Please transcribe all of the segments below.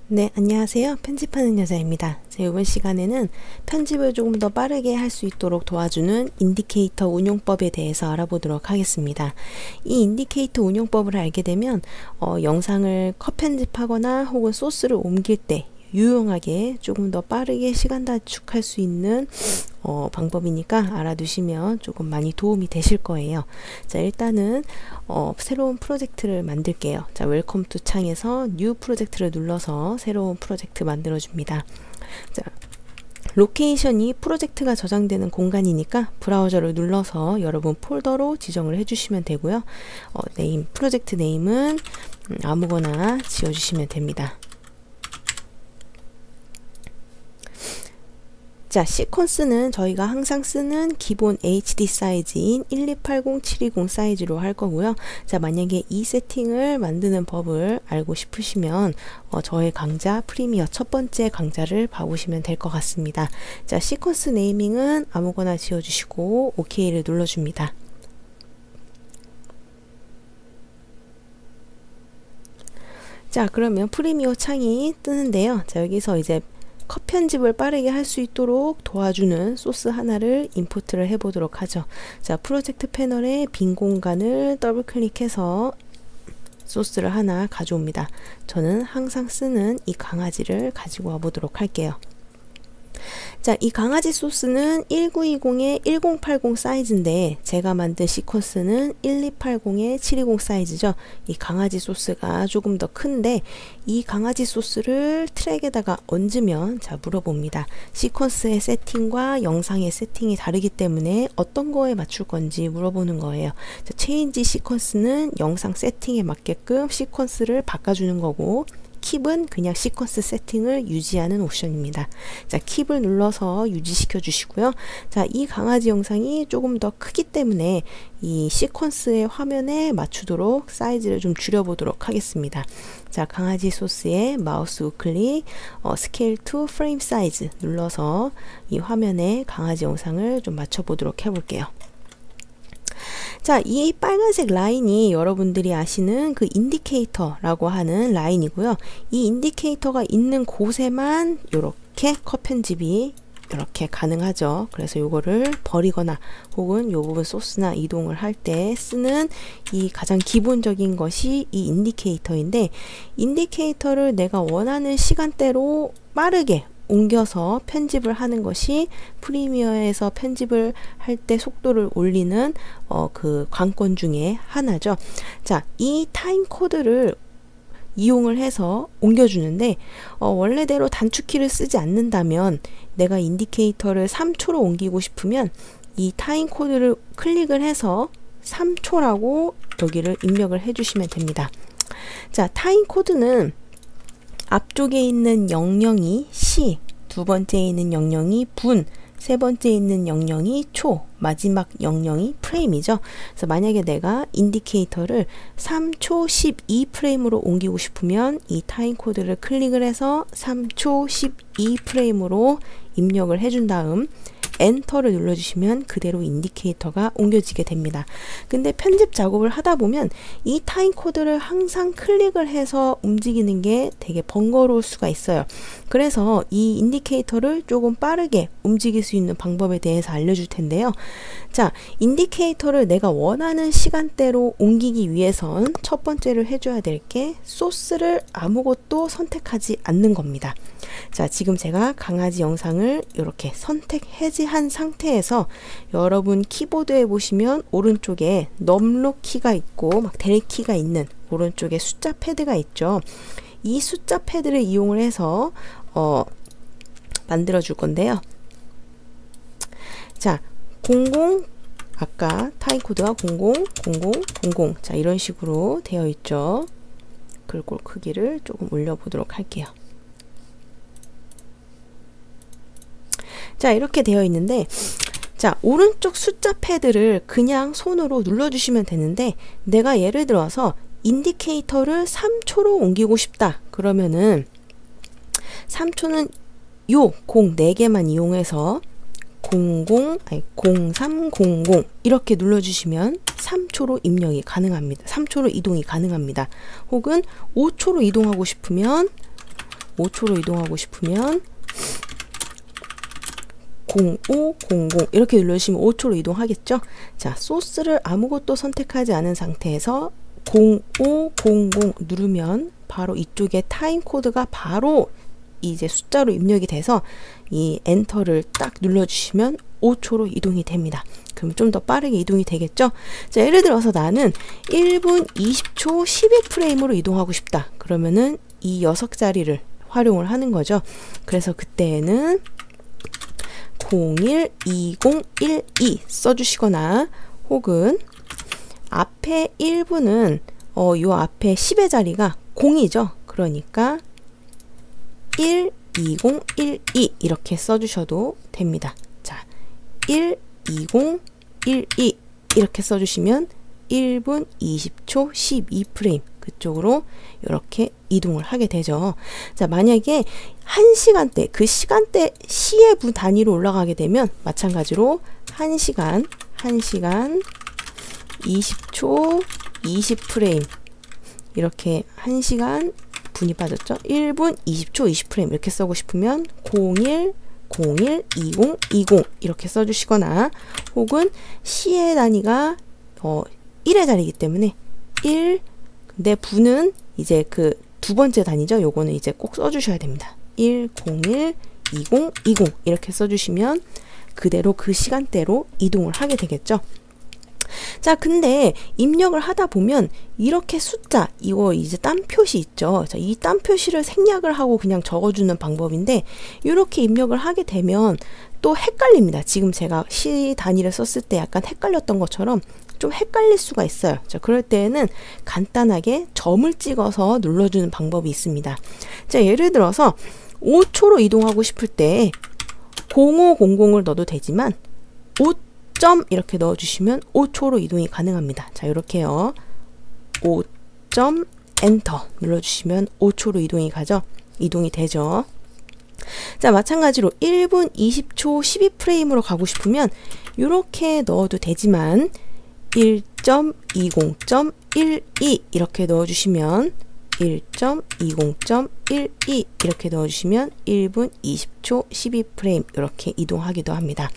네, 안녕하세요. 편집하는 여자입니다. 이번 시간에는 편집을 조금 더 빠르게 할 수 있도록 도와주는 인디케이터 운용법에 대해서 알아보도록 하겠습니다. 이 인디케이터 운용법을 알게 되면 영상을 컷 편집하거나 혹은 소스를 옮길 때 유용하게 조금 더 빠르게 시간 단축할 수 있는 방법이니까 알아두시면 조금 많이 도움이 되실 거예요. 자, 일단은 새로운 프로젝트를 만들게요. 자, 웰컴 투 창에서 뉴 프로젝트를 눌러서 새로운 프로젝트 만들어 줍니다. 자, 로케이션이 프로젝트가 저장되는 공간이니까 브라우저를 눌러서 여러분 폴더로 지정을 해주시면 되고요. 네임, 프로젝트 네임은 아무거나 지어주시면 됩니다. 자, 시퀀스는 저희가 항상 쓰는 기본 HD 사이즈인 1280, 720 사이즈로 할 거고요. 자, 만약에 이 세팅을 만드는 법을 알고 싶으시면 저의 강좌 프리미어 첫 번째 강좌를 봐보시면 될 것 같습니다. 자, 시퀀스 네이밍은 아무거나 지어주시고 OK를 눌러줍니다. 자, 그러면 프리미어 창이 뜨는데요. 자, 여기서 이제 컷 편집을 빠르게 할 수 있도록 도와주는 소스 하나를 임포트를 해 보도록 하죠. 자, 프로젝트 패널에 빈 공간을 더블 클릭해서 소스를 하나 가져옵니다. 저는 항상 쓰는 이 강아지를 가지고 와 보도록 할게요. 자, 이 강아지 소스는 1920의 1080 사이즈인데 제가 만든 시퀀스는 1280의 720 사이즈죠. 이 강아지 소스가 조금 더 큰데 이 강아지 소스를 트랙에다가 얹으면, 자, 물어봅니다. 시퀀스의 세팅과 영상의 세팅이 다르기 때문에 어떤 거에 맞출 건지 물어보는 거예요. 자, 체인지 시퀀스는 영상 세팅에 맞게끔 시퀀스를 바꿔주는 거고, 킵은 그냥 시퀀스 세팅을 유지하는 옵션입니다. 자, 킵을 눌러서 유지시켜 주시고요. 자, 이 강아지 영상이 조금 더 크기 때문에 이 시퀀스의 화면에 맞추도록 사이즈를 좀 줄여보도록 하겠습니다. 자, 강아지 소스에 마우스 우클릭, 스케일 투 프레임 사이즈 눌러서 이 화면에 강아지 영상을 좀 맞춰보도록 해볼게요. 자, 이 빨간색 라인이 여러분들이 아시는 그 인디케이터라고 하는 라인이고요. 이 인디케이터가 있는 곳에만 이렇게 컷 편집이 이렇게 가능하죠. 그래서 요거를 버리거나 혹은 요 부분 소스나 이동을 할 때 쓰는 이 가장 기본적인 것이 이 인디케이터인데, 인디케이터를 내가 원하는 시간대로 빠르게 옮겨서 편집을 하는 것이 프리미어에서 편집을 할 때 속도를 올리는 그 관건 중에 하나죠. 자, 이 타임 코드를 이용을 해서 옮겨주는데 원래대로 단축키를 쓰지 않는다면 내가 인디케이터를 3초로 옮기고 싶으면 이 타임 코드를 클릭을 해서 3초라고 여기를 입력을 해주시면 됩니다. 자, 타임 코드는 앞쪽에 있는 00이 시, 두 번째에 있는 00이 분, 세 번째에 있는 00이 초, 마지막 00이 프레임이죠. 그래서 만약에 내가 인디케이터를 3초 12 프레임으로 옮기고 싶으면 이 타임 코드를 클릭을 해서 3초 12 프레임으로 입력을 해준 다음 엔터를 눌러주시면 그대로 인디케이터가 옮겨지게 됩니다. 근데 편집 작업을 하다 보면 이 타임 코드를 항상 클릭을 해서 움직이는 게 되게 번거로울 수가 있어요. 그래서 이 인디케이터를 조금 빠르게 움직일 수 있는 방법에 대해서 알려줄 텐데요. 자, 인디케이터를 내가 원하는 시간대로 옮기기 위해선 첫 번째로 해줘야 될 게 소스를 아무것도 선택하지 않는 겁니다. 자, 지금 제가 강아지 영상을 이렇게 선택 해제한 상태에서 여러분 키보드에 보시면 오른쪽에 넘로 키가 있고 막 델 키가 있는 오른쪽에 숫자 패드가 있죠. 이 숫자 패드를 이용을 해서 만들어 줄 건데요. 자, 00, 아까 타임 코드가 00, 00, 00, 자, 이런 식으로 되어 있죠. 글꼴 크기를 조금 올려보도록 할게요. 자, 이렇게 되어 있는데, 자, 오른쪽 숫자 패드를 그냥 손으로 눌러주시면 되는데, 내가 예를 들어서 인디케이터를 3초로 옮기고 싶다 그러면은 3초는 요 04개만 이용해서 0300 이렇게 눌러주시면 3초로 입력이 가능합니다. 3초로 이동이 가능합니다. 혹은 5초로 이동하고 싶으면 5초로 이동하고 싶으면 0500 이렇게 눌러주시면 5초로 이동하겠죠. 자, 소스를 아무것도 선택하지 않은 상태에서 0500 누르면 바로 이쪽에 타임 코드가 바로 이제 숫자로 입력이 돼서 이 엔터를 딱 눌러주시면 5초로 이동이 됩니다. 그럼 좀 더 빠르게 이동이 되겠죠. 자, 예를 들어서 나는 1분 20초 12프레임으로 이동하고 싶다. 그러면은 이 6자리를 활용을 하는 거죠. 그래서 그때는 012012 써주시거나 혹은 앞에 1분은 요 앞에 10의 자리가 0이죠. 그러니까 12012 이렇게 써주셔도 됩니다. 자, 12012 이렇게 써주시면 1분 20초 12프레임 그쪽으로 이렇게 이동을 하게 되죠. 자, 만약에 1시간대, 그 시간대 시의 분 단위로 올라가게 되면 마찬가지로 1시간 20초 20프레임 이렇게 1시간 분이 빠졌죠. 1분 20초 20프레임 이렇게 써고 싶으면 012020 이렇게 써주시거나 혹은 시의 단위가 1의 자리이기 때문에 1 근데 분은 이제 그 두 번째 단위죠. 요거는 이제 꼭 써주셔야 됩니다. 1012020 이렇게 써주시면 그대로 그 시간대로 이동을 하게 되겠죠. 자, 근데 입력을 하다 보면 이렇게 숫자, 이거 이제 딴 표시 있죠. 자, 이 딴 표시를 생략을 하고 그냥 적어주는 방법인데 이렇게 입력을 하게 되면 또 헷갈립니다. 지금 제가 시 단위를 썼을 때 약간 헷갈렸던 것처럼 좀 헷갈릴 수가 있어요. 자, 그럴 때에는 간단하게 점을 찍어서 눌러주는 방법이 있습니다. 자, 예를 들어서 5초로 이동하고 싶을 때 0500을 넣어도 되지만 5점 이렇게 넣어주시면 5초로 이동이 가능합니다. 자, 이렇게요. 5점 엔터 눌러주시면 5초로 이동이 가죠. 이동이 되죠. 자, 마찬가지로 1분 20초 12프레임으로 가고 싶으면 이렇게 넣어도 되지만 1.20.12 이렇게 넣어주시면 1.20.12 이렇게 넣어주시면 1분 20초 12프레임 이렇게 이동하기도 합니다.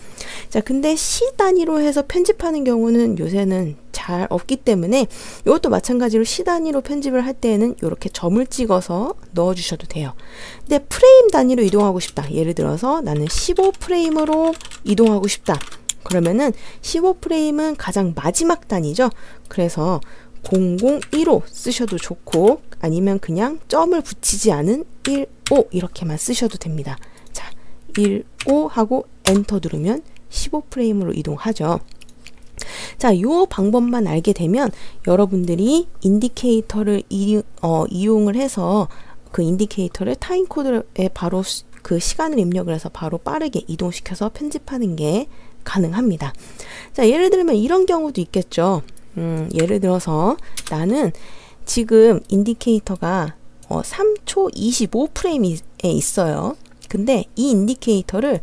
자, 근데 시 단위로 해서 편집하는 경우는 요새는 잘 없기 때문에 이것도 마찬가지로 시 단위로 편집을 할 때에는 이렇게 점을 찍어서 넣어주셔도 돼요. 근데 프레임 단위로 이동하고 싶다. 예를 들어서 나는 15프레임으로 이동하고 싶다. 그러면은 15프레임은 가장 마지막 단위죠. 그래서 001호 쓰셔도 좋고 아니면 그냥 점을 붙이지 않은 15 이렇게만 쓰셔도 됩니다. 자, 15 하고 엔터 누르면 15프레임으로 이동하죠. 자, 이 방법만 알게 되면 여러분들이 인디케이터를 이용을 해서 그 인디케이터를 타임코드에 바로 그 시간을 입력을 해서 바로 빠르게 이동시켜서 편집하는 게 가능합니다. 자, 예를 들면 이런 경우도 있겠죠. 예를 들어서 나는 지금 인디케이터가 3초 25프레임에 있어요. 근데 이 인디케이터를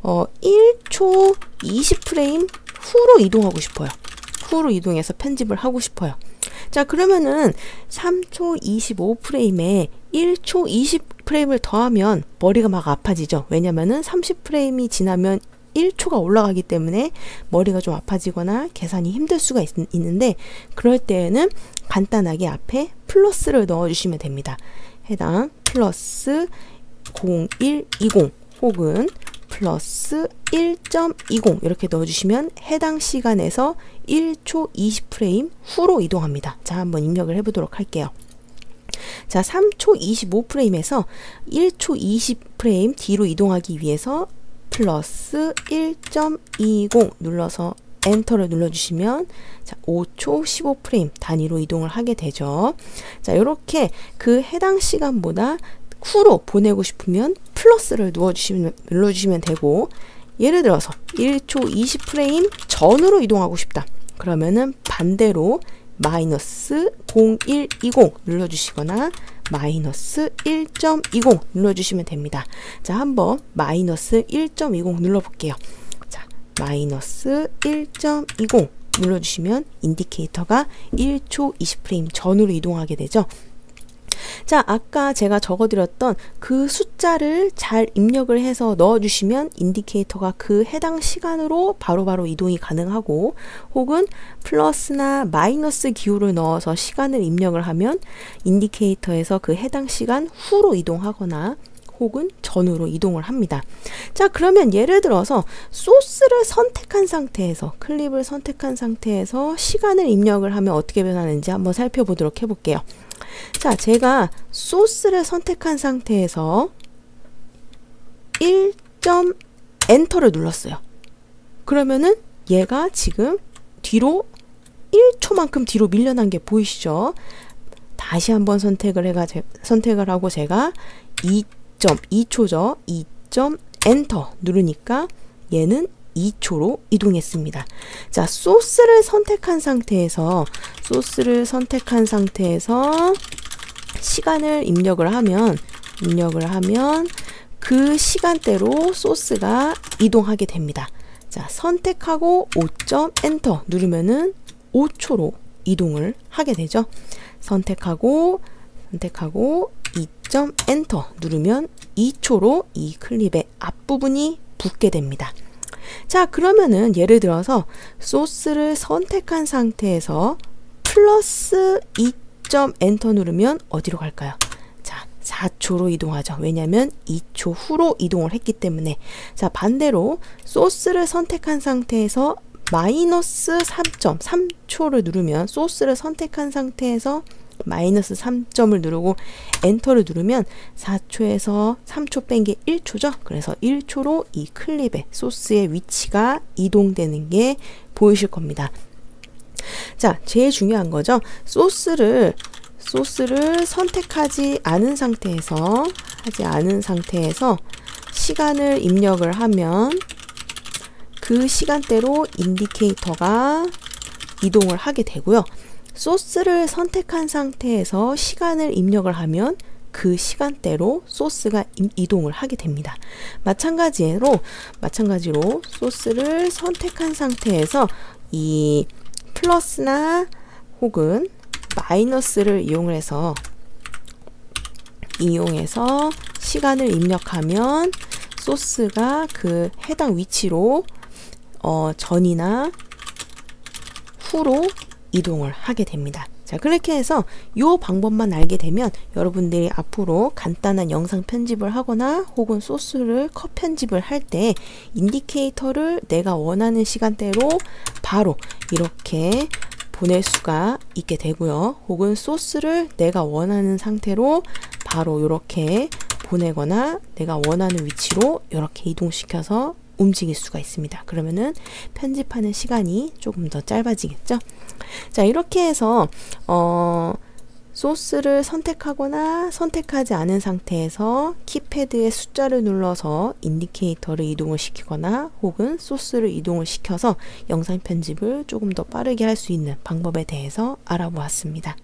1초 20프레임 후로 이동하고 싶어요. 후로 이동해서 편집을 하고 싶어요. 자, 그러면은 3초 25프레임에 1초 20프레임을 더하면 머리가 막 아파지죠. 왜냐면은 30프레임이 지나면 1초가 올라가기 때문에 머리가 좀 아파지거나 계산이 힘들 수가 있는데 그럴 때에는 간단하게 앞에 플러스를 넣어주시면 됩니다. 해당 플러스 0120 혹은 플러스 1.20 이렇게 넣어주시면 해당 시간에서 1초 20프레임 후로 이동합니다. 자, 한번 입력을 해보도록 할게요. 자, 3초 25프레임에서 1초 20프레임 뒤로 이동하기 위해서 플러스 1.20 눌러서 엔터를 눌러주시면 자, 5초 15프레임 단위로 이동을 하게 되죠. 자, 이렇게 그 해당 시간보다 후로 보내고 싶으면 플러스를 눌러주시면 되고 예를 들어서 1초 20프레임 전으로 이동하고 싶다. 그러면은 반대로 마이너스 0120 눌러주시거나 마이너스 1.20 눌러주시면 됩니다. 자, 한번 마이너스 1.20 눌러볼게요. 자, 마이너스 1.20 눌러주시면 인디케이터가 1초 20프레임 전으로 이동하게 되죠. 자, 아까 제가 적어드렸던 그 숫자를 잘 입력을 해서 넣어주시면 인디케이터가 그 해당 시간으로 바로바로 이동이 가능하고, 혹은 플러스나 마이너스 기호를 넣어서 시간을 입력을 하면 인디케이터에서 그 해당 시간 후로 이동하거나 혹은 전후로 이동을 합니다. 자, 그러면 예를 들어서 소스를 선택한 상태에서, 클립을 선택한 상태에서 시간을 입력을 하면 어떻게 변하는지 한번 살펴보도록 해볼게요. 자, 제가 소스를 선택한 상태에서 1. 엔터를 눌렀어요. 그러면은 얘가 지금 뒤로 1초만큼 뒤로 밀려난 게 보이시죠? 다시 한번 선택을 하고 제가 2.2초죠. 2. 엔터 누르니까 얘는 2초로 이동했습니다. 자, 소스를 선택한 상태에서 시간을 입력을 하면 그 시간대로 소스가 이동하게 됩니다. 자, 선택하고 5. 엔터 누르면은 5초로 이동을 하게 되죠. 선택하고 2. 엔터 누르면 2초로 이 클립의 앞부분이 붙게 됩니다. 자, 그러면은 예를 들어서 소스를 선택한 상태에서 플러스 2. 엔터 누르면 어디로 갈까요? 자, 4초로 이동하죠. 왜냐하면 2초 후로 이동을 했기 때문에. 자, 반대로 소스를 선택한 상태에서 마이너스 3.3초를 누르면, 소스를 선택한 상태에서 마이너스 3점을 누르고 엔터를 누르면 4초에서 3초 뺀 게 1초죠. 그래서 1초로 이 클립의 소스의 위치가 이동되는 게 보이실 겁니다. 자, 제일 중요한 거죠. 소스를 선택하지 않은 상태에서 시간을 입력을 하면 그 시간대로 인디케이터가 이동을 하게 되고요. 소스를 선택한 상태에서 시간을 입력을 하면 그 시간대로 소스가 이동을 하게 됩니다. 마찬가지로 소스를 선택한 상태에서 이 플러스나 혹은 마이너스를 이용해서 시간을 입력하면 소스가 그 해당 위치로 전이나 후로 이동을 하게 됩니다. 자, 그렇게 해서 이 방법만 알게 되면 여러분들이 앞으로 간단한 영상 편집을 하거나 혹은 소스를 컷 편집을 할 때 인디케이터를 내가 원하는 시간대로 바로 이렇게 보낼 수가 있게 되고요. 혹은 소스를 내가 원하는 상태로 바로 이렇게 보내거나 내가 원하는 위치로 이렇게 이동시켜서 움직일 수가 있습니다. 그러면은 편집하는 시간이 조금 더 짧아지겠죠. 자, 이렇게 해서 소스를 선택하거나 선택하지 않은 상태에서 키패드의 숫자를 눌러서 인디케이터를 이동을 시키거나 혹은 소스를 이동을 시켜서 영상 편집을 조금 더 빠르게 할 수 있는 방법에 대해서 알아보았습니다.